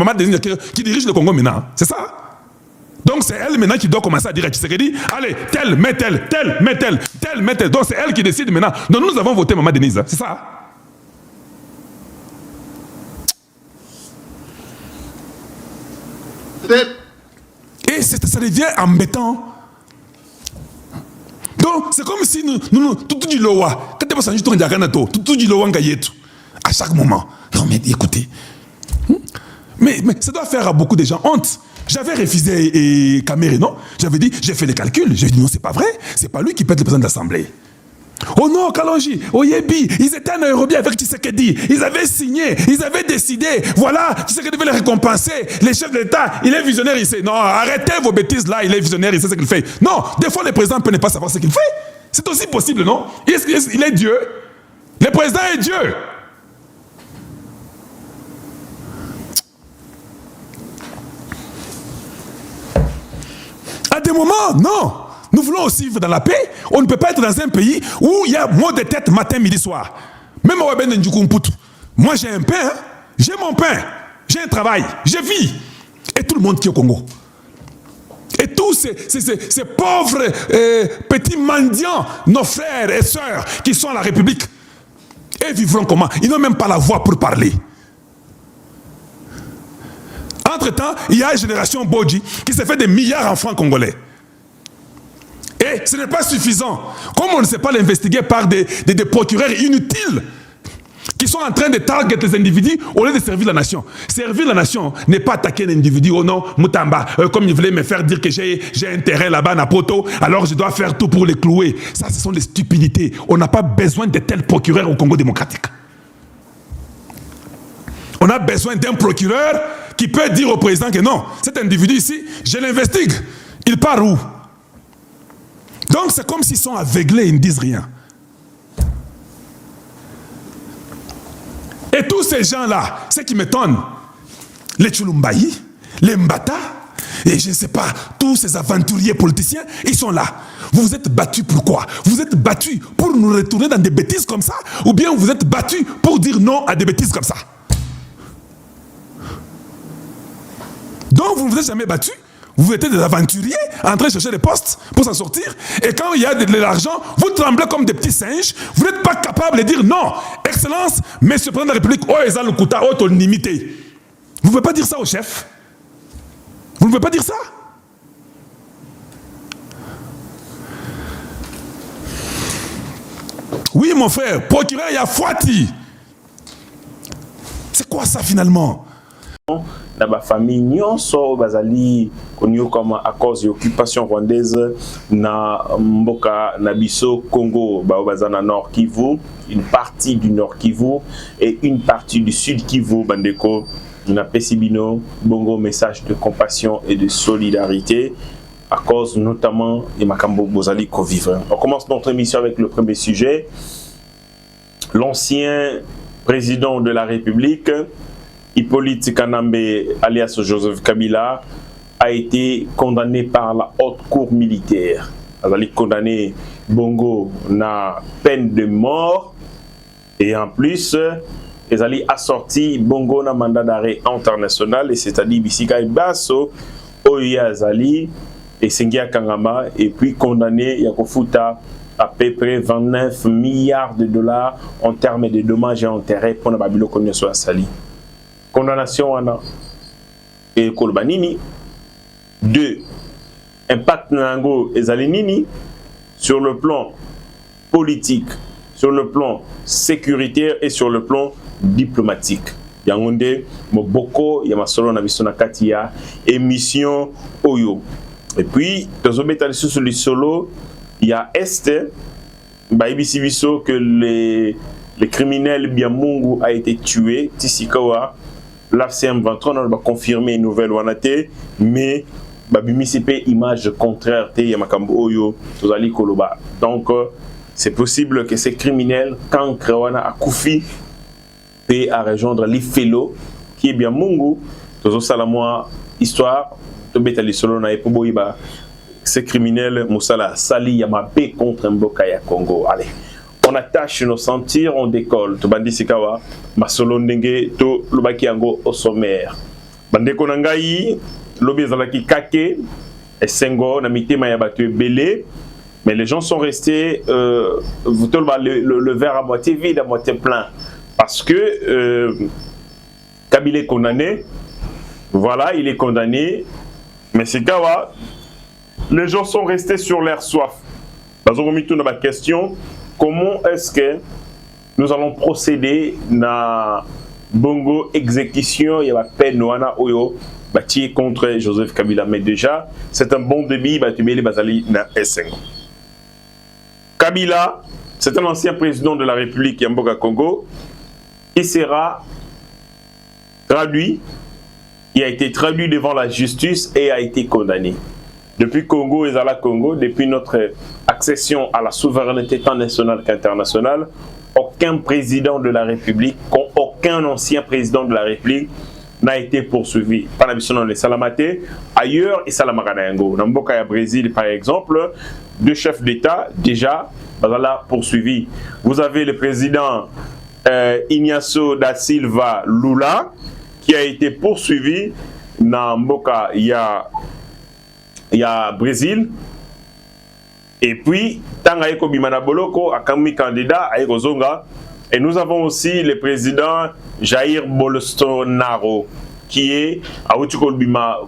Maman Denise qui dirige le Congo maintenant. C'est ça. Donc c'est elle maintenant qui doit commencer à dire à Tshisekedi, allez, tel, mais tel, tel, mais tel, tel, mais tel. Donc c'est elle qui décide maintenant. Donc nous avons voté Maman Denise. C'est ça. Et ça devient embêtant. Donc c'est comme si nous tout du loa. Quand tu vas changer ton diaganato, tout du loa ngayetu. À chaque moment. Non mais écoutez. Mais ça doit faire à beaucoup de gens honte. J'avais refusé Kamere, non? J'avais dit, j'ai fait les calculs. J'ai dit non, c'est pas vrai. C'est pas lui qui peut être le président de l'Assemblée. Oh non, Kalonji, Oyebi, ils étaient en Nairobi avec Tshisekedi. Ils avaient signé, ils avaient décidé. Voilà, Tshisekedi devait les récompenser. Les chefs de l'État, il est visionnaire, il sait. Non, arrêtez vos bêtises là, il est visionnaire, il sait ce qu'il fait. Non, des fois, le président peut ne pas savoir ce qu'il fait. C'est aussi possible, non? Il est Dieu. Le président est Dieu. À des moments, non. Nous voulons aussi vivre dans la paix. On ne peut pas être dans un pays où il y a mot de tête matin, midi, soir. Même moi, j'ai un pain, hein? J'ai mon pain, j'ai un travail, je vis. Et tout le monde qui est au Congo. Et tous ces pauvres petits mendiants, nos frères et sœurs qui sont à la République, et vivront comment? Ils n'ont même pas la voix pour parler. Entre-temps, il y a une génération Bodji qui s'est fait des milliards en francs congolais. Et ce n'est pas suffisant. Comme on ne sait pas l'investiguer par des procureurs inutiles qui sont en train de target les individus au lieu de servir la nation. Servir la nation n'est pas attaquer un individu. Oh non, Moutamba, comme il voulait me faire dire que j'ai un terrain là-bas à Poto, alors je dois faire tout pour les clouer. Ça, ce sont des stupidités. On n'a pas besoin de tels procureurs au Congo démocratique. On a besoin d'un procureur qui peut dire au président que non, cet individu ici, je l'investigue. Il part où? Donc c'est comme s'ils sont aveuglés, ils ne disent rien. Et tous ces gens-là, ce qui m'étonne, les Tchulumbayi, les Mbata, et je ne sais pas, tous ces aventuriers politiciens, ils sont là. Vous vous êtes battus pour quoi? Vous êtes battus pour nous retourner dans des bêtises comme ça? Ou bien vous êtes battus pour dire non à des bêtises comme ça? Donc vous ne vous êtes jamais battus? Vous êtes des aventuriers en train de chercher des postes pour s'en sortir. Et quand il y a de l'argent, vous tremblez comme des petits singes. Vous n'êtes pas capable de dire non. Excellence, Monsieur le Président de la République, oh, ils ont le quota, oh, ton limité. Vous ne pouvez pas dire ça au chef. Vous ne pouvez pas dire ça. Oui, mon frère, procureur, il y a Fouati. C'est quoi ça finalement? Na ba famille nyonso bazali konyo comme à cause de l'occupation rwandaise na mboka na biso Congo bazana Nord Kivu, une partie du Nord Kivu et une partie du Sud Kivu bandeko na pesibino bongo message de compassion et de solidarité à cause notamment de makambo bozali ko vivre. On commence notre émission avec le premier sujet. L'ancien président de la République Hippolyte Kanambe, alias Joseph Kabila, a été condamné par la haute cour militaire. Il a été condamné bongo na peine de mort et en plus, il a été assorti bongo na mandat d'arrêt international et c'est-à-dire Bisika Basso, Oya Zali et Sengia Kangama et puis condamné Yakofuta à peu près 29 milliards de dollars en termes de dommages et intérêts pour la Babylone Konyoso Asali. Condamnation et Kolbanini. 2. Impact Nango et Zalinini sur le plan politique, sur le plan sécuritaire et sur le plan diplomatique. Yangonde, Moboko, Yamasolo Nabisona Katia, émission Oyo. Et puis, dans un métal sur le solo, il y a Est, Baïbisi Biso, que les criminels Biamungu a été tué, Tissikawa. L'AFCM 23 on va confirmer une nouvelle wanate, mais babimisipe image contraire te yamakambo oyo tozali koloba. Donc c'est possible que ces criminels quand Krewana a koufi et à rejoindre l'Ifelo qui est bien Mungu tozo salamwa histoire to betali solo na epoboiba ces criminels musala sali yamabe contre mboka ya Congo. Allez. On attache nos sentiers, on décolle. To bandi sikawa, masolo ndenge to lubaki yango au sommaire. bandeko na ngai lobi ezalaki kake esengo na mitema ya bato ebele, mais les gens sont restés le verre à moitié vide, à moitié plein, parce que Kabila est condamné. Voilà, il est condamné, mais c'est kawa, les gens sont restés sur leur soif. Dans ma question, comment est-ce que nous allons procéder na bongo exécution, il y a la peine oyo bâti contre Joseph Kabila, mais déjà c'est un bon début batubeli bazali na Esengo. Kabila, c'est un ancien président de la République Yamboka Congo qui sera traduit, il a été traduit devant la justice et a été condamné. Depuis Congo et Zala Congo, depuis notre accession à la souveraineté tant nationale qu'internationale, aucun président de la République, aucun ancien président de la République n'a été poursuivi. Par la mission dans les Salamate, ailleurs et Salamaganayango. Dans Mboka ya Brésil, par exemple, deux chefs d'État déjà voilà, poursuivis. Vous avez le président Ignacio da Silva Lula qui a été poursuivi dans Mboka ya Brésil. Et puis, Tanga Eko Bimana Boloko a comme candidat à Ekozonga. Et nous avons aussi le président Jair Bolsonaro qui est à Outukolbima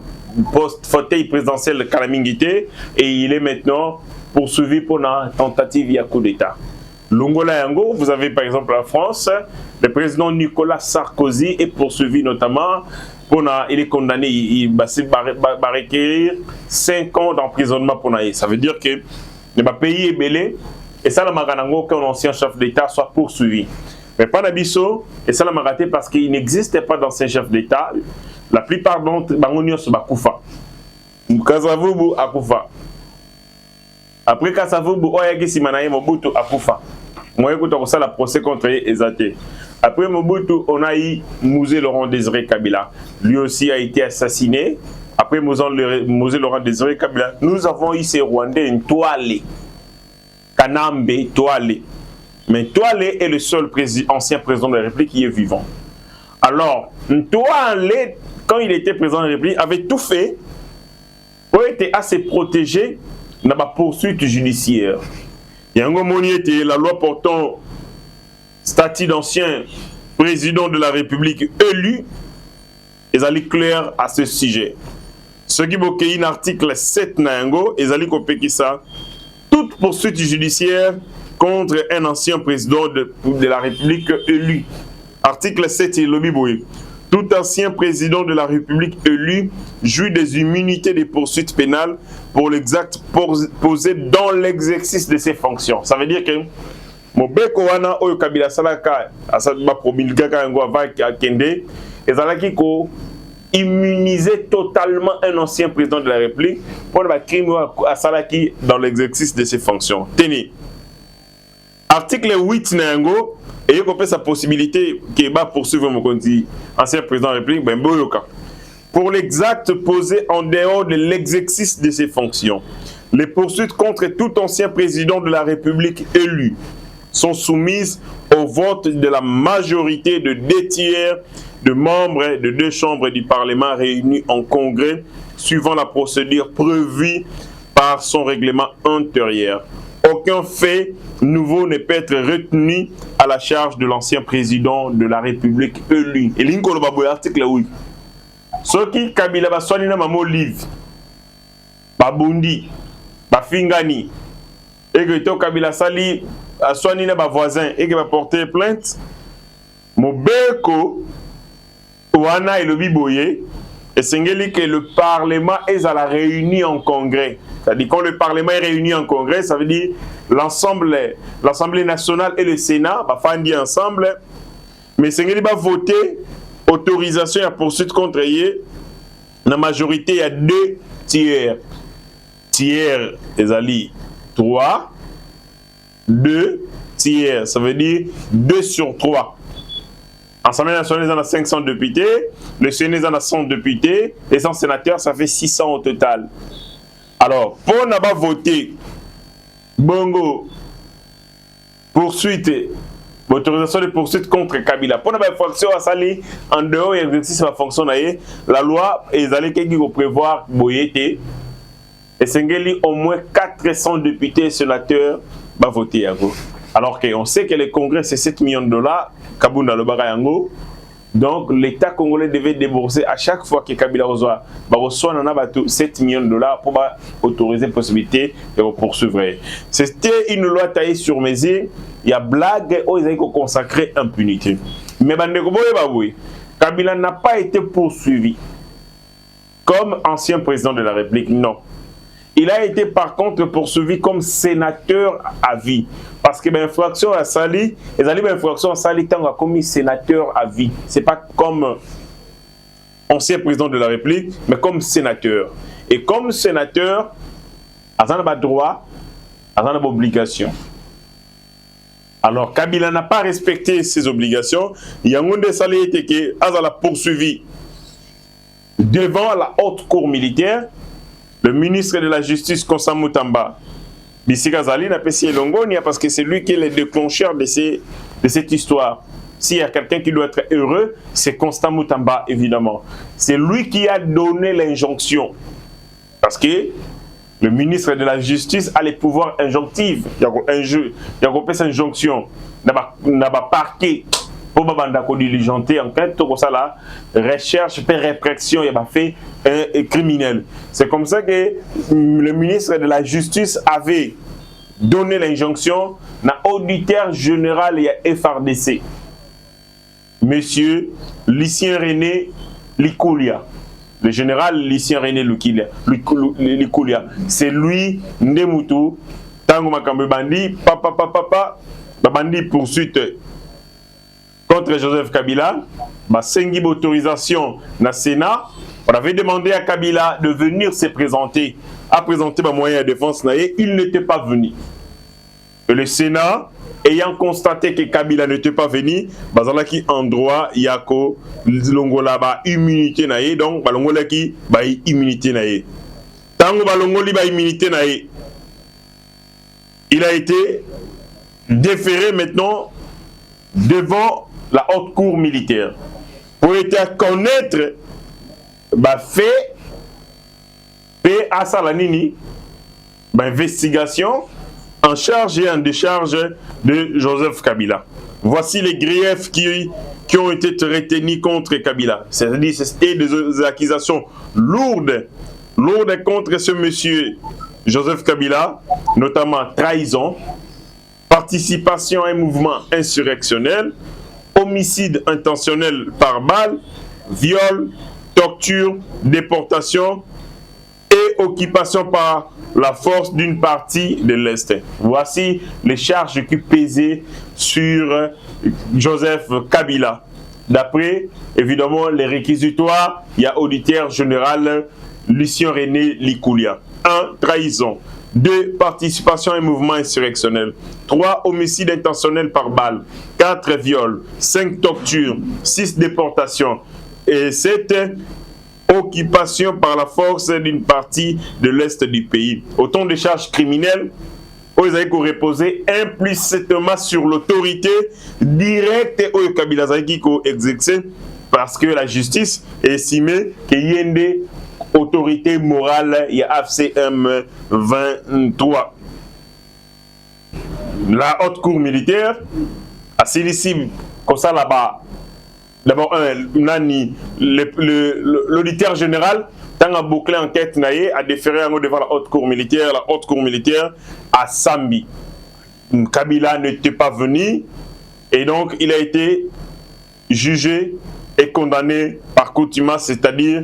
poste fauteuil présidentiel de Kalamingite et il est maintenant poursuivi pour une tentative de coup d'État. L'Ongola Yango, vous avez par exemple la France, le président Nicolas Sarkozy est poursuivi notamment pour il est condamné, il va requérir 5 ans d'emprisonnement pour naïe. Ça veut dire que le pays est belé et ça la maganango qu'un ancien chef d'État soit poursuivi. Mais pas d'abisso et ça la magaté parce qu'il n'existait pas d'ancien chef d'État. La plupart d'entre eux sont bakoufa. Kasavubu akufa. Après Kasavubu oyagi simanaye Mobutu akufa. Moi écoute on ça la procès contre Ezate. Après Mobutu on a eu Mouzé Laurent Désiré Kabila. Lui aussi a été assassiné. Après Mouzé Laurent Désiré Kabila, nous avons eu ces Rwandais une toile. Kanambe Toale. Mais Toale est le seul ancien président de la République qui est vivant. Alors, Toale, quand il était président de la République, avait tout fait pour être assez protégé dans la poursuite judiciaire. Il y a un moment où la loi portant statut d'ancien président de la République élu, ils allaient clair à ce sujet. Ce qui est un article 7 Nayango, ils allaient copier ça. Toute poursuite judiciaire contre un ancien président de la République élu. Article 7, il le tout ancien président de la République élu jouit des immunités de poursuites pénales pour l'exact posé dans l'exercice de ses fonctions. Ça veut dire que Mobeko wana oyo Kabila salaka asaba promulga kango avec Kende ezalaki ko immuniser totalement un ancien président de la République pour le crime à Salaki dans l'exercice de ses fonctions. Tenez, article 8 Nango, et il y a sa possibilité qui va poursuivre mon ancien président de la République, ben Boyoka. Pour l'exact posé en dehors de l'exercice de ses fonctions, les poursuites contre tout ancien président de la République élu sont soumises au vote de la majorité de 2 tiers de membres de 2 chambres du Parlement réunis en congrès, suivant la procédure prévue par son règlement intérieur. Aucun fait nouveau ne peut être retenu à la charge de l'ancien président de la République élu. Et l'inko le article 8. Ce qui Kabila va soigner na mamo livre, babundi, bafingani, et que to Kabila sali a soigné na voisin et que va porter plainte, Mobeko Wana et le Biboye, et c'est que le Parlement est à la réunie en congrès. C'est-à-dire quand le Parlement est réuni en congrès, ça veut dire l'Assemblée nationale et le Sénat va faire ensemble, mais c'est qu'il va voter autorisation à poursuite contre eux. La majorité, il y a 2 tiers. Tiers, les 3, 2 tiers, ça veut dire 2 sur 3. L'Assemblée nationale en a 500 députés, le Sénat en a 100 députés, les 100 sénateurs, ça fait 600 au total. Alors, pour n'a pas voté, bongo, poursuite l'autorisation de poursuite contre Kabila. Pour la fonction à Sali, en dehors de l'exercice de la fonction, la loi est allée prévoir Boyete et Sengeli au moins 400 députés et sénateurs va voter à vous. Alors qu'on sait que le Congrès c'est 7 millions de dollars, Kabunda le Barayango. Donc l'État congolais devait débourser à chaque fois que Kabila reçoit 7 millions de dollars pour autoriser la possibilité de poursuivre. C'était une loi taillée sur mesure. Il y a blague où ils ont consacré impunité. Mais Kabila n'a pas été poursuivi comme ancien président de la République, non. Il a été par contre poursuivi comme sénateur à vie. Parce que l'infraction à Sali, les infractions à Sali tant comme sénateur à vie. Ce n'est pas comme ancien président de la République, mais comme sénateur. Et comme sénateur, il n'a pas de droit, il n'a pas d'obligation. Alors Kabila n'a pas respecté ses obligations. Yangonde Sali était que Azala poursuivi devant la haute cour militaire. Le ministre de la Justice, Constant Moutamba, Bissika Zali n'a pas essayé Longonia parce que c'est lui qui est le déclencheur de cette histoire. S'il y a quelqu'un qui doit être heureux, c'est Constant Moutamba, évidemment. C'est lui qui a donné l'injonction. Parce que le ministre de la Justice a les pouvoirs injonctifs. Il y a une injonction. Il n'y a pas parquet. Pour que diligenter enquête, tout ça là, recherche, répression, il a fait un criminel. C'est comme ça que le ministre de la Justice avait donné l'injonction à l'auditeur général et FRDC, Monsieur Lucien René Likoulia. Le général Lucien René Likoulia. C'est lui, Ndemutu, Tango Makambe Bandi, Bandi poursuite contre Joseph Kabila, Sengi autorisation dans le Sénat. On avait demandé à Kabila de venir se présenter, à présenter ma moyen de défense. Il n'était pas venu. Et le Sénat, ayant constaté que Kabila n'était pas venu, Bazalaki en droit, Yako, Longola, immunité naïe, donc Balongola qui, immunité naïe. Tango Balongoli, immunité naïe. Il a été déféré maintenant devant la haute cour militaire pour être à connaître fait à Salanini investigation en charge et en décharge de Joseph Kabila. Voici les griefs qui ont été retenus contre Kabila. C'est-à-dire c'était des accusations lourdes contre ce monsieur Joseph Kabila, notamment trahison, participation à un mouvement insurrectionnel, homicide intentionnel par balle, viol, torture, déportation et occupation par la force d'une partie de l'Est. Voici les charges qui pesaient sur Joseph Kabila. D'après, évidemment, les réquisitoires, il y a auditeur général Lucien René Likoulia. 1. Trahison. 2. Participation à un mouvement insurrectionnel. 3. Homicide intentionnel par balle. 4. Viol. 5. Torture. 6. Déportation. Et 7. Occupation par la force d'une partie de l'Est du pays. Autant de charges criminelles où ils avaient reposé implicitement sur l'autorité directe au Kabila qui a exercé parce que la justice estimait qu'il y a une autorité morale, il y a FCM 23. La haute cour militaire a saisi comme ça là-bas. D'abord, l'auditeur général, tant a bouclé enquête, a déféré devant la haute cour militaire. La haute cour militaire à Sambi. Kabila n'était pas venu et donc il a été jugé et condamné par contumace, c'est-à-dire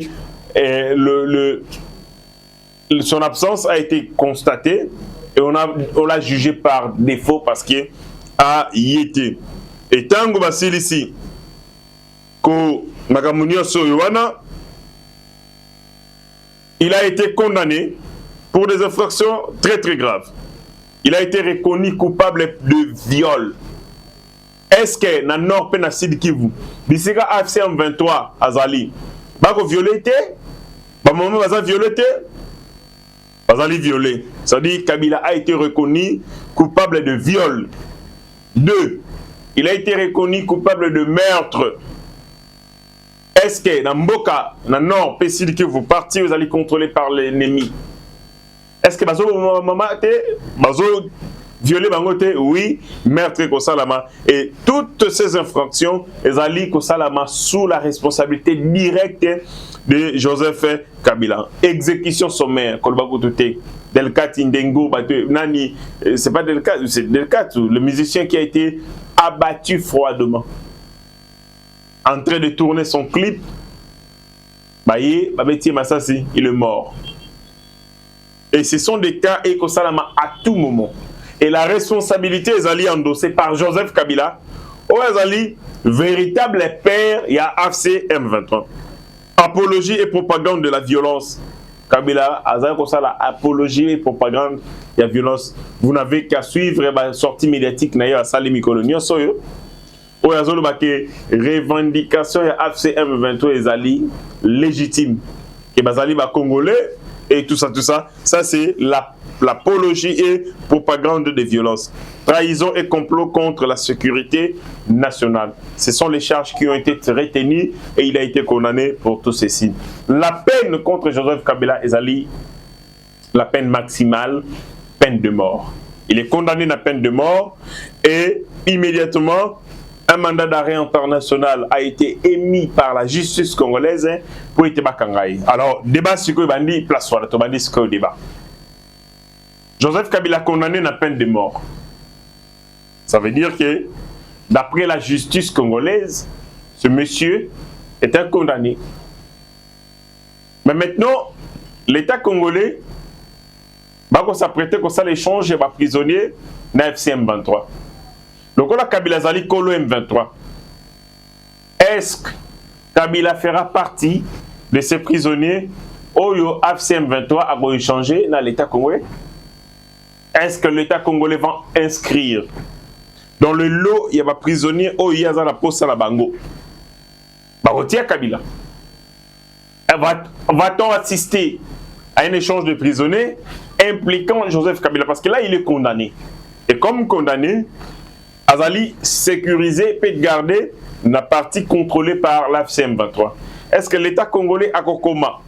son absence a été constatée et on l'a jugé par défaut parce qu'il a y été. Et Tango Basil ici, il a été condamné pour des infractions très très graves. Il a été reconnu coupable de viol. Est-ce que dans le nord de Sud Kivu, Bissika AFCM 23 Azali, Bako violé, Maman Bazali violé, Bazali violé. C'est-à-dire Kabila a été reconnu coupable de viol. 2. il a été reconnu coupable de meurtre. Est-ce que dans Mboka, dans le nord, Pessil, que vous partiez, vous allez contrôler par l'ennemi? Est-ce que maman violer bangote? Oui, meurtre Kosalama. Et toutes ces infractions, elles allaient Kosalama sous la responsabilité directe de Joseph Kabila. Exécution sommaire, Kolbagotote, Delcat Indengo, Nani, c'est pas Delcat, c'est Delcat, le musicien qui a été abattu froidement. En train de tourner son clip, Baye, Babeti Massassi, il est mort. Et ce sont des cas Ekosalama à tout moment. Et la responsabilité est allée endossée par Joseph Kabila, ou est allée véritable père, il y a AFC M23. Apologie et propagande de la violence. Kabila, Azar Kosala, apologie et propagande de la violence. Vous n'avez qu'à suivre la sortie médiatique à Salimi Kolonio Soyo. Ou est allée revendication de AFC M23 est allée légitime. Et Bazali va Congolais. Et tout ça, ça c'est l'apologie et propagande de violence. Trahison et complot contre la sécurité nationale. Ce sont les charges qui ont été retenues et il a été condamné pour tout ceci. La peine contre Joseph Kabila Ezali, la peine maximale, peine de mort. Il est condamné à la peine de mort et immédiatement, un mandat d'arrêt international a été émis par la justice congolaise pour être bakangaï. Alors, débat sur quoi bandi, place sur le bandi sur le débat. Joseph Kabila condamné à la peine de mort. Ça veut dire que, d'après la justice congolaise, ce monsieur est un condamné. Mais maintenant, l'État congolais va s'apprêter comme ça l'échange de prisonniers dans FCM 23. Donc, on a Kabila Zali Kolo M23. Est-ce que Kabila fera partie de ces prisonniers où le FCM 23 a échangé dans l'État congolais? Est-ce que l'État congolais va inscrire dans le lot, il y a des prisonniers où il y a la poste à la bango? Bah, retient Kabila. Va-t-on assister à un échange de prisonniers impliquant Joseph Kabila? Parce que là, il est condamné. Et comme condamné, Azali sécurisé peut garder la partie contrôlée par l'AFCM 23. Est-ce que l'État congolais a comment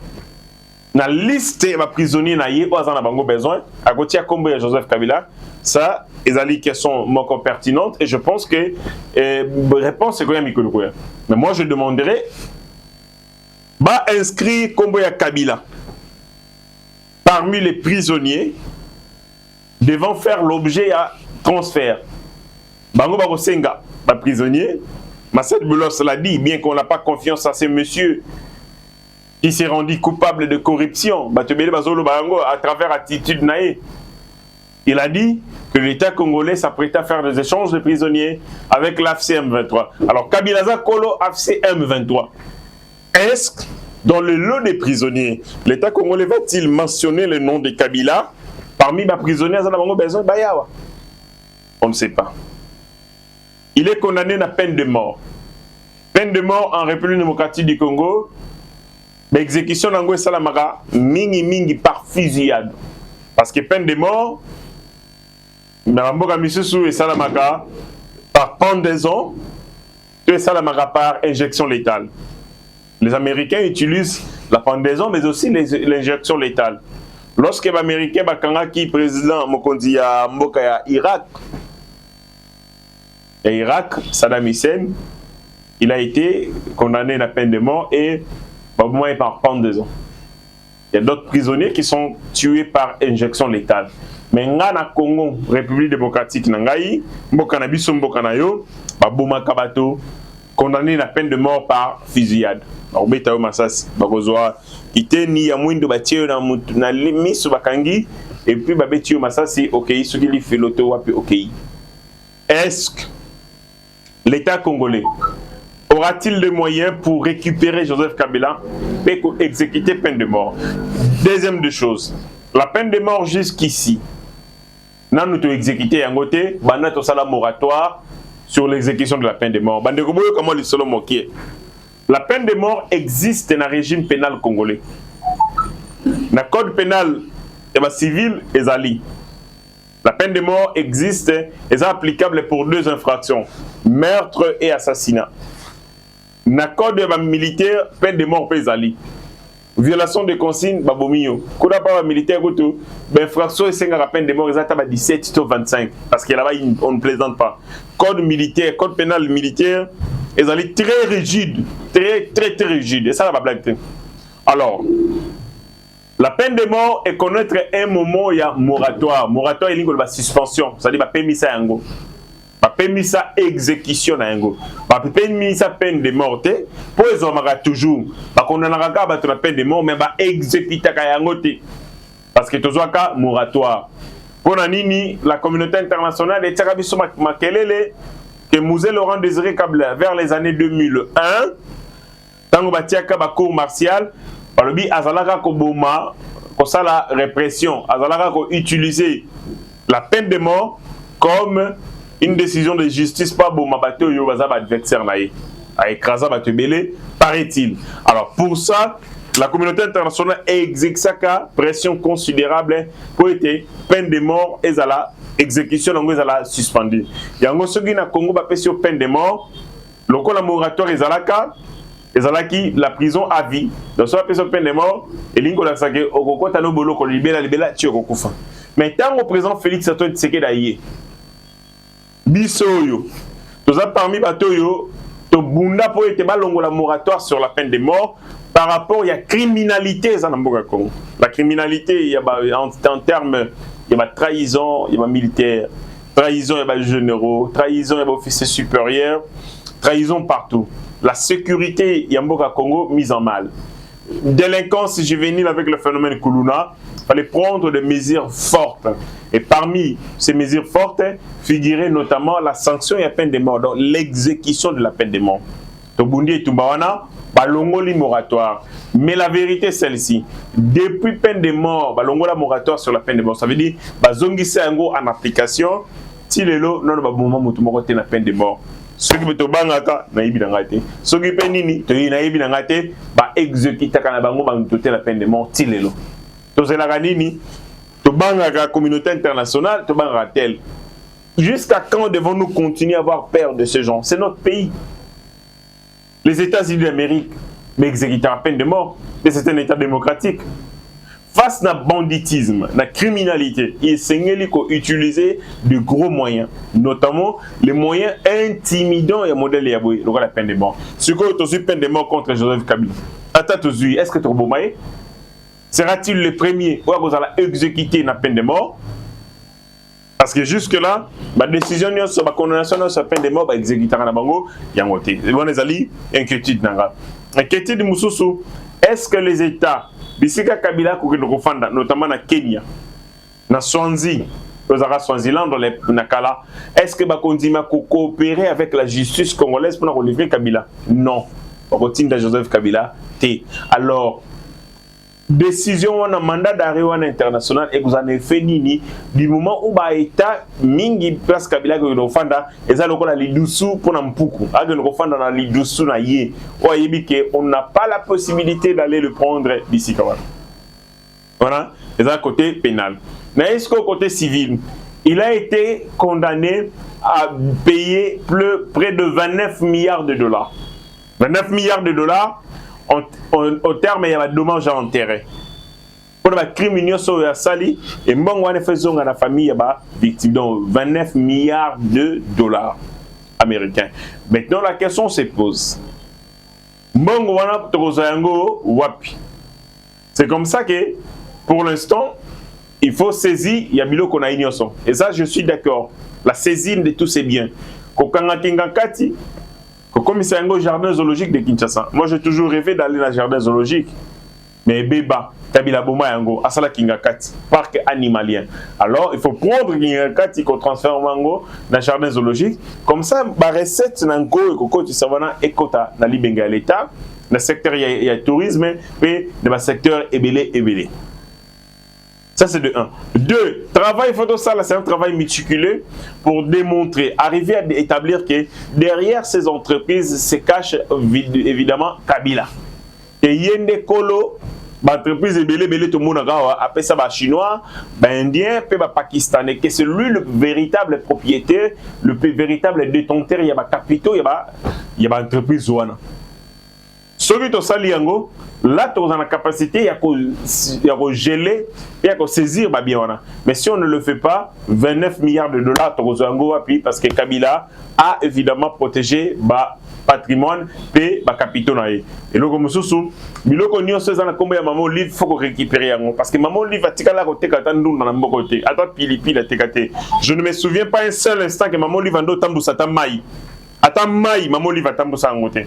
la liste des prisonniers naïe ou azana bango besoin à côté à Kombo et Joseph Kabila? Ça, Azali questions encore pertinentes et je pense que réponse c'est quand même Mikolo. Mais moi je demanderais bah inscrit Kombo et Kabila parmi les prisonniers devant faire l'objet à transfert. Bango Barosenga, pas prisonnier. Marcel Boulos l'a dit, bien qu'on n'a pas confiance à ces messieurs qui s'est rendu coupable de corruption, à travers attitude naïve. Il a dit que l'État congolais s'apprêtait à faire des échanges de prisonniers avec l'AFCM 23. Alors, Kabilaza Kolo AFCM 23. Est-ce que dans le lot des prisonniers, l'État congolais va-t-il mentionner le nom de Kabila parmi les prisonniers? On ne sait pas. Il est condamné à la peine de mort. Peine de mort en République démocratique du Congo. Mais exécution d'Ango et Salamara, mingi par fusillade. Parce que peine de mort, Naramboka Misusu et Salamara par pendaison, et Salamara par injection létale. Les Américains utilisent la pendaison, mais aussi l'injection létale. Lorsque les Américains, qui président Mokondi à Mboka Irak, et Irak, Saddam Hussein, il a été condamné à la peine de mort et par pendaison. Il y a d'autres prisonniers qui sont tués par injection létale. Mais na Congo, République démocratique Nangaï, Mbokanabiso Mbokanayo, Babouma Kabato, condamné à la peine de mort par fusillade. Alors, Betao Massas, Bagozoa, Iteni Yamwindo Batio na Misu Bakangi, et puis Babetio Massasi, ok, ce qui lui fait l'auto, ok. Est-ce que l'État congolais aura-t-il des moyens pour récupérer Joseph Kabila et pour exécuter peine de mort? Deuxième de choses, la peine de mort jusqu'ici, nous avons exécuté un côté, nous avons un moratoire sur l'exécution de la peine de mort. La peine de mort existe dans le régime pénal congolais. Dans le code pénal civil et Zali. La peine de mort existe et est applicable pour deux infractions. meurtre et assassinat. Na code militaire, peine de mort pesali. Violation de consignes, babomio. Koda pas militaire, infraction et 5 peine de mort, exactement 17 ou 25. Parce que là-bas, on ne plaisante pas. Code militaire, code pénal militaire, ils allaient très rigide. Très rigide. Et ça, la blague. Alors, la peine de mort est connaître un moment où il y a moratoire. Moratoire, il y a une suspension. C'est-à-dire, il y a une permis sa exécution na yango ba permis sa peine de mort pour les hommes toujours ba condamnera ka ba la peine de mort mais ba exécuter ka yango te parce que tozo ka moratoire pour nini la communauté internationale et tsaga biso makelele que Mosée Laurent Désiré Kabila vers les années 2001 tango ba tiaka ba cour martiale balobi azalaka ko boma ko sala répression azalaka ko utiliser la peine de mort comme une décision de justice pas bon mabato yo baza ba adversaire naé a écrasé bato belé paraît-il. Alors pour ça la communauté internationale exécute pression considérable pour être peine de mort et la exécution donc ezala suspendue. Yango soki na Congo ba pesi peine de mort lokola moratoire ezalaki la prison à vie. Donc soit pesi peine de mort et lingo la sake okokota no boloko libela ti okokufa. Mais tant au président Félix Antoine Tshisekedi aye bisoyo toza parmi batoyo to bunda po ete balongola moratoire sur la peine de mort par rapport à criminalité za na mboka Congo. La criminalité il y a en termes il y a trahison, il y a militaire, trahison il y a généraux, trahison il y a officiers supérieurs, trahison partout. La sécurité il y a mboka Congo mise en mal. Délinquance juvénile avec le phénomène Kuluna, il fallait prendre des mesures fortes. Et parmi ces mesures fortes, figurait notamment la sanction et la peine de mort, donc l'exécution de la peine de mort. Tobundi et Tumbawana, balongoli moratoire. Mais la vérité est celle-ci. Depuis peine de mort, balongola moratoire sur la peine de mort. Ça veut dire, bazongi en application, si le lot, non, moment mutumoko te na peine de mort. Ceux qui peuvent bangaka na ibi ngate, ceux qui peuvent nini, to na ibi ngate, ba exécuter kana bango ba la peine de mort ti lelo. To zela nini, to bangaka la communauté internationale, to bangaka tel. Jusqu'à quand devons-nous continuer à avoir peur de ce genre? C'est notre pays. Les États-Unis d'Amérique, mais exécuter la peine de mort, mais c'est un État démocratique. Face à banditisme, à la criminalité, il s'engage à utiliser de gros moyens, notamment les moyens intimidants et modèles de la peine de mort. Ce que tu as eu peine de mort contre Joseph Kabila, est-ce que tu as bomaye? Sera-t-il le premier où vous allez exécuter la peine de mort? Parce que jusque-là, la décision sur la condamnation sur la peine de mort va exécuter la bango, il y a un côté. Et on les alliés, inquiétude. Inquiétude Moussoussou, est-ce que les États, Bisika Kabila, notamment na Kenya, na Swansea, Swaziland, dans les Nakala, est-ce que va continuer à coopérer avec la justice congolaise pour relever Kabila? Non. On continue de Joseph Kabila. Alors, décision on a mandat d'arrêt international et vous en avez fait nini du moment où ba état mingi place Kabila ko do fanda eza lokola lidusu pour na mpuku ade ko fanda na lidusu na ye o yebike on n'a pas la possibilité d'aller le prendre d'ici quand même. Voilà, eza côté pénal. Mais est-ce qu'au côté civil, il a été condamné à payer près de 29 milliards de dollars. 29 milliards de dollars au terme, il y a des dommages à intérêt. Pour la criminalité sur la sali, et bon, on a fait à la famille, il y a victime. Donc, 29 milliards de dollars américains. Maintenant, la question se pose. C'est comme ça que, pour l'instant, il faut saisir, il y a Bilo qu'on a ignoré. Et ça, je suis d'accord. La saisine de tous ces biens. Comme c'est un jardin zoologique de Kinshasa. Moi, j'ai toujours rêvé d'aller dans le jardin zoologique. Mais Beba, Kabila Boma Yango, Asala Kingakati, parc animalien. Alors, il faut prendre Kingakati qu'on transforme Mango dans le jardin zoologique. Comme ça, la recette Nango et Koko du Savana et Kota, dans l'Ibenga l'État. Dans le secteur, il y a le tourisme, et dans le secteur, Ebélé. Ça, c'est de 1. 2. Travail photosal, c'est un travail méticuleux pour démontrer, arriver à établir que derrière ces entreprises se cache évidemment Kabila. Et Yende Kolo, entreprise belé tout le monde après ça chinois, indien, puis pakistanais, que c'est lui le véritable propriétaire, le véritable détenteur, il y a capitaux, il y a entreprise ouana. Celui qui sali yango, là tu as la capacité, il y a geler, il y a saisir bien. Mais si on ne le fait pas, 29 milliards de dollars tu as parce que Kabila a évidemment protégé patrimoine et capitaux. Et donc comme ça, biloko nyonso za na kombo ya maman livre faut récupérer yango parce que maman livre atika la côté katandou na mboko te ata pili la tekate. Je ne me souviens pas un seul instant que maman livre ando tambusa ta mai. Ata mai maman livre tambusa ngote.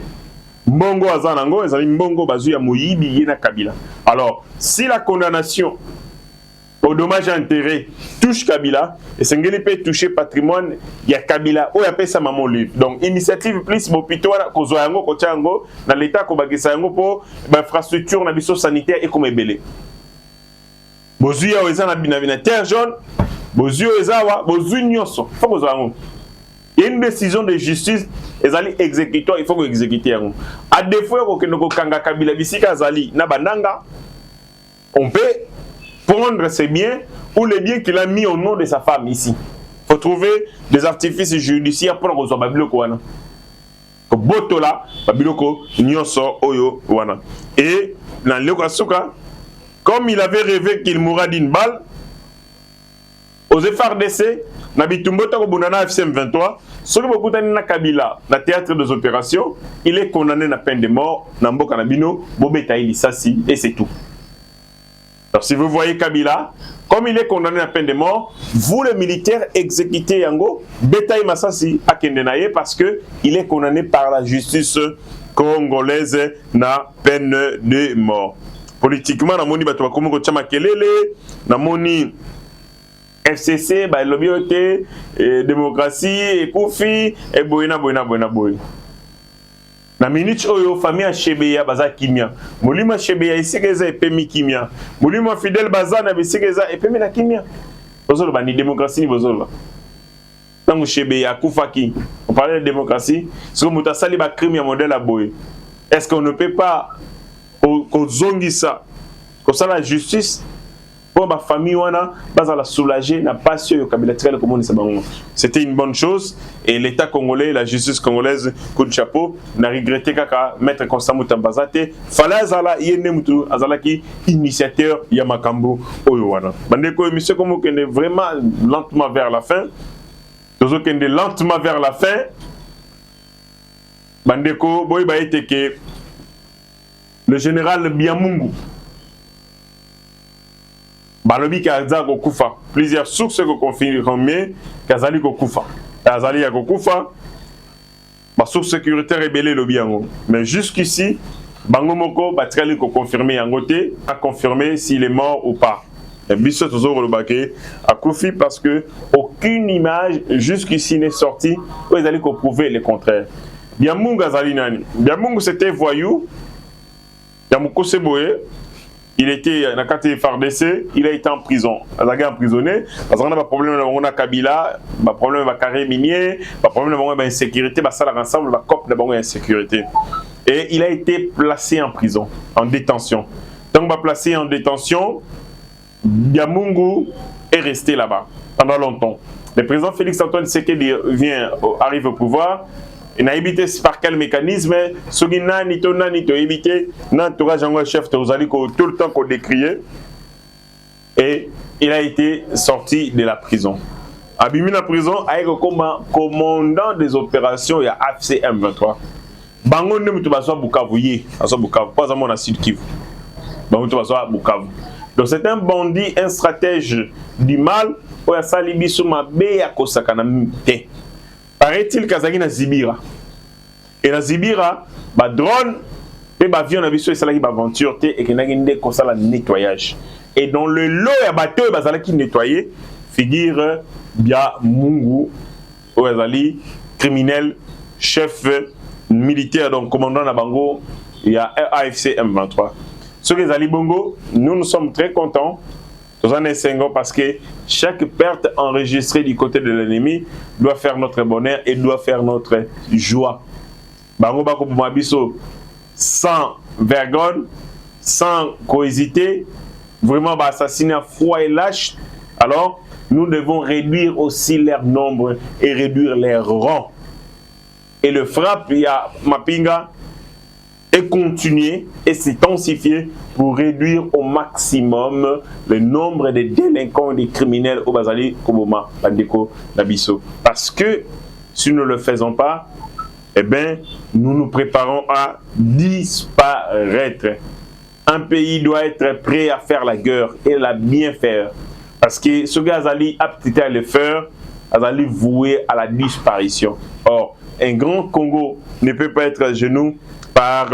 Mbongo azanango ezali mbongo bazu ya moyibi yena Kabila. Alors, si la condamnation au dommage à intérêt touche Kabila, et Sengeli peut toucher patrimoine, il y a Kabila, ou il appelle ça maman livre. Donc, initiative plus, mopito, kozoyango, kotiango, dans l'état, kobagisa yango pour infrastructure, nabiso sanitaire et comme belé. Bozuya oeza na binabina terre jaune, bozuya oeza wa, bozu nyoso, faut kozoyango. Il y a une décision de justice, ezali exécutoire, il faut qu'on exécute yango. À défaut, ko kanga Kabila bisika zali na bananga, on peut prendre ses biens ou les biens qu'il a mis au nom de sa femme ici. Il faut trouver des artifices judiciaires pour qu'on soit babiloko wana. Botola, babiloko, nyoso, oyo, wana. Et, dans l'Okasuka, comme il avait rêvé qu'il mourra d'une balle, aux FARDC, Nabitumboto Kobunana FCM 23, celui qui na Kabila, na théâtre des opérations, il est condamné à peine de mort, Nambo Kanabino, Bobeta Ilisasi, et c'est tout. Alors si vous voyez Kabila, comme il est condamné à peine de mort, vous les militaires exécutez Yango, Betaï Massasi à Kendenaye parce que il est condamné par la justice congolaise na peine de mort. Politiquement, namoni bato bakomo chama kelele, namoni FCC, l'obioté, démocratie, et Koufi, et boina. Na minute oyo famille a Chebeya baza kimia. Mulima Chebeya isikeza epemi kimia. Mulima Fidel baza na bisikeza epemi na kimia. Bozolo ba ni démocratie ni bozolo. Tango Chebeya kufaki. On parlait de démocratie, c'est comme mutasali ba crime ya modèle à boy. Est-ce qu'on ne peut pas qu'on zongi ça? Comme ça la justice pour ma famille wana baza la soulager na passion yo Kabila tirale comme on dit ça. C'était une bonne chose et l'État congolais, la justice congolaise, coup de chapeau, n'a regretté qu'à mettre Constant Mutambazate. Fallait azala yene mutu azala ki initiateur ya makambo oyo wana. Bandeko monsieur comme qu'on est vraiment lentement vers la fin. Tozo kende lentement vers la fin. Bandeko boy ba été que le général Biamungu Balobi Kaza Gokufa. Plusieurs sources qui confirment Kazali Gokufa. Kazali Gokufa. Ma source sécuritaire rebelle le bien. Mais jusqu'ici, Bangomoko Batrali ko confirmé Yangote a confirmé s'il est mort ou pas. Et Bissot toujours le baquet a Koufi parce que aucune image jusqu'ici n'est sortie où ils allaient prouver le contraire. Biamungu Azali Nani. Biamungu c'était voyou. Yamuko Seboé. Il était dans le FARDC, il a été en prison. Il a été emprisonné parce qu'on a des problèmes avec Kabila, des problèmes avec carré minier, des problèmes avec l'insécurité, des problèmes ensemble, des COP de l'insécurité. Et il a été placé en prison, en détention. Donc, il va placé en détention, Biamungu est resté là-bas pendant longtemps. Le président Félix Antoine Tshisekedi arrive au pouvoir. Il a évité par quel mécanisme, ce qui n'a ni to évité, n'entourage en chef tout le temps qu'on décriait. Et il a été sorti de la prison. Abimi la prison avec le commandant des opérations, il y a AFCM 23. Bango ne mutu baswa Bukavu, pas à mon Sud Kivu. Bango mutu baswa Bukavu. Donc c'est un bandit, un stratège du mal, où il y a salibi souma be ya kosakana te. Paraît-il qu'Azaki na Zibira. Et la Zibira, bah drone, et bah avion aviso et salaki bah aventure et qu'il n'a qu'une comme ça la nettoyage. Et dans le lot et bateau bah salaki nettoyer, figure Biamungu, Oazali, criminel, chef militaire donc commandant na Bango, il y a AFC M23. Sur les Ali Bongo, nous sommes très contents. Parce que chaque perte enregistrée du côté de l'ennemi doit faire notre bonheur et doit faire notre joie. Bango Bako Mabiso sans vergogne, sans hésiter, vraiment assassiner à froid et lâche, alors nous devons réduire aussi leur nombre et réduire leurs rangs. Et le frappe, il y a Mapinga, et continuer et s'intensifier pour réduire au maximum le nombre de délinquants et de criminels au Bazali, Koboma, Bandeko, Nabiso. Parce que si nous ne le faisons pas, eh bien, nous nous préparons à disparaître. Un pays doit être prêt à faire la guerre et la bien faire. Parce que ce gars Azali a peut-être à le faire, Azali voué à la disparition. Or, un grand Congo ne peut pas être à genoux par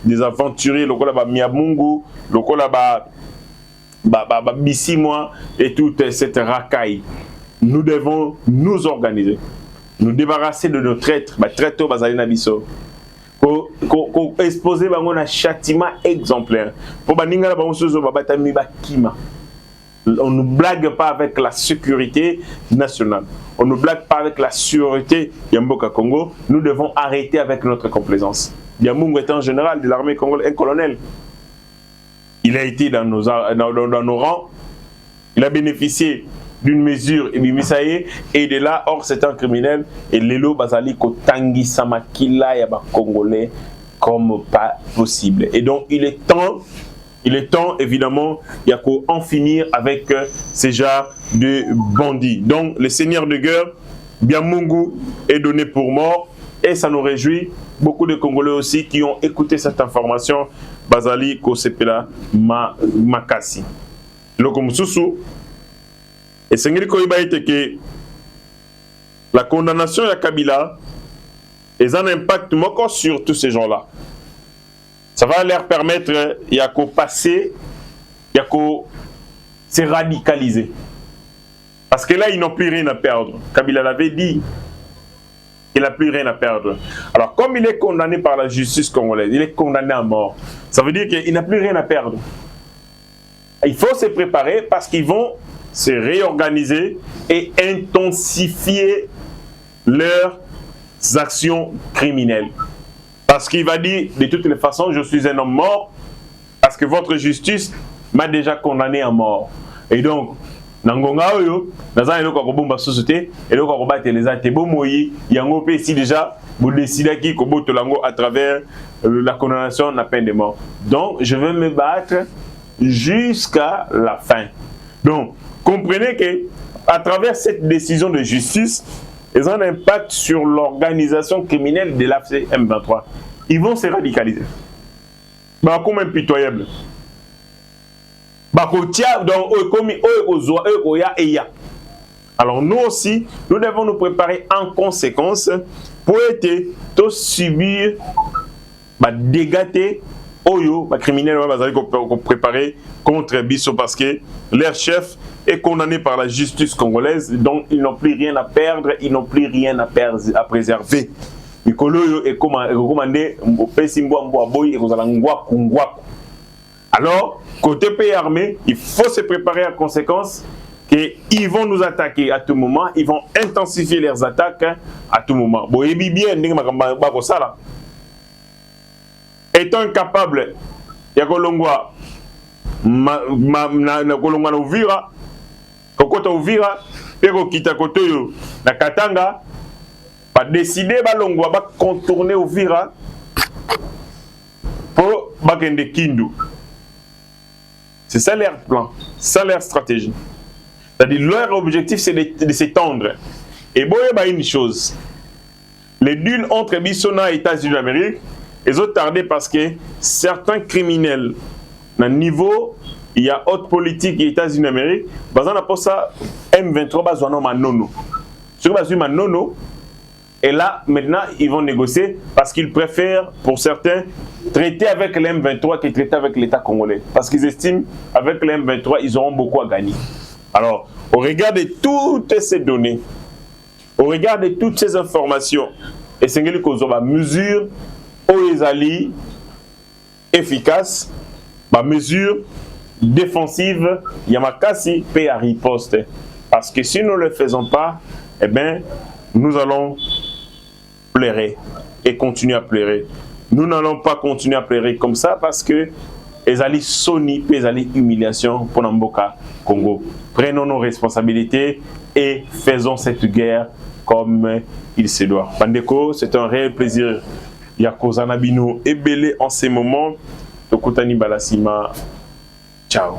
des aventuriers, le Kolaba Miamungu, le Kolaba Bissimoi et toute cette racaille. Nous devons nous organiser, nous débarrasser de nos traîtres, traîtres Bazali Nabiso, exposer un châtiment exemplaire. Pour Baninga, on ne blague pas avec la sécurité nationale. On ne blague pas avec la sûreté Yamboka Congo. Nous devons arrêter avec notre complaisance. Yamungu est un général de l'armée congolaise, un colonel. Il a été dans nos rangs. Il a bénéficié d'une mesure et de là, or c'est un criminel. Et Lelo Bazali Kotangi Samakila Yaba Congolais comme pas possible. Et donc il est temps évidemment, il y a qu'en finir avec ces genres de bandits. Donc le seigneur de guerre, Biamungu, est donné pour mort. Et ça nous réjouit, beaucoup de Congolais aussi qui ont écouté cette information, Bazali Kosepela Makasi. Lokomususu, et c'est que la condamnation de Kabila a un impact sur tous ces gens-là. Ça va leur permettre, il y a qu'au passer, il y a qu'au se radicaliser. Parce que là, ils n'ont plus rien à perdre. Kabila l'avait dit. Il n'a plus rien à perdre. Alors, comme il est condamné par la justice congolaise, il est condamné à mort. Ça veut dire qu'il n'a plus rien à perdre. Il faut se préparer parce qu'ils vont se réorganiser et intensifier leurs actions criminelles. Parce qu'il va dire, de toutes les façons, je suis un homme mort parce que votre justice m'a déjà condamné à mort. Et donc, Nangonga oyo, naza eloko kobomba société, eloko kobate les ate bomoyi, yango pe si déjà vous décidez qui koboto lango à travers la condamnation de la peine de mort. Donc, je vais me battre jusqu'à la fin. Donc, comprenez que à travers cette décision de justice, ils ont un impact sur l'organisation criminelle de l'AFC M23. Ils vont se radicaliser. Bah, comme impitoyable. Alors nous aussi, nous devons nous préparer en conséquence pour être tous subir dégâts oyo criminels préparés contre Bisso parce que leur chef est condamné par la justice congolaise, donc ils n'ont plus rien à perdre, ils n'ont plus rien à préserver. Alors, côté pays armé, il faut se préparer en conséquence qu'ils vont nous attaquer à tout moment, ils vont intensifier leurs attaques à tout moment. Bon, et bien, étant incapable, il y a Kolongwa, na Uvira, Kokota Uvira, Peko Kitakotoyo, na Katanga, va décider Balongwa va contourner Uvira pour Bakende Kindu. C'est ça leur plan, ça leur stratégie. C'est-à-dire leur objectif c'est de s'étendre. Et bon, il y a une chose. Les deals entre Bissona et États-Unis d'Amérique, ils ont tardé parce que certains criminels, à niveau, il y a haute politique et États-Unis d'Amérique, on a pour ça M23 besoin Manono. Sur besoin Manono, et là maintenant ils vont négocier parce qu'ils préfèrent pour certains traiter avec le M23 que traiter avec l'État congolais. Parce qu'ils estiment avec le M23 ils auront beaucoup à gagner. Alors, au regard de toutes ces données, au regard de toutes ces informations, et c'est que nous avons mesure OESALI efficace, ma mesure défensive, Yamakasi paie à riposte. Parce que si nous ne le faisons pas, eh bien, nous allons pleurer et continuer à pleurer. Nous n'allons pas continuer à pleurer comme ça parce que ezali soni, pe ezali humiliation pour Namboka Congo. Prenons nos responsabilités et faisons cette guerre comme il se doit. Bandeko, c'est un réel plaisir. Yakozana Bino et Belé en ces moments. Tokotani Balasima. Ciao.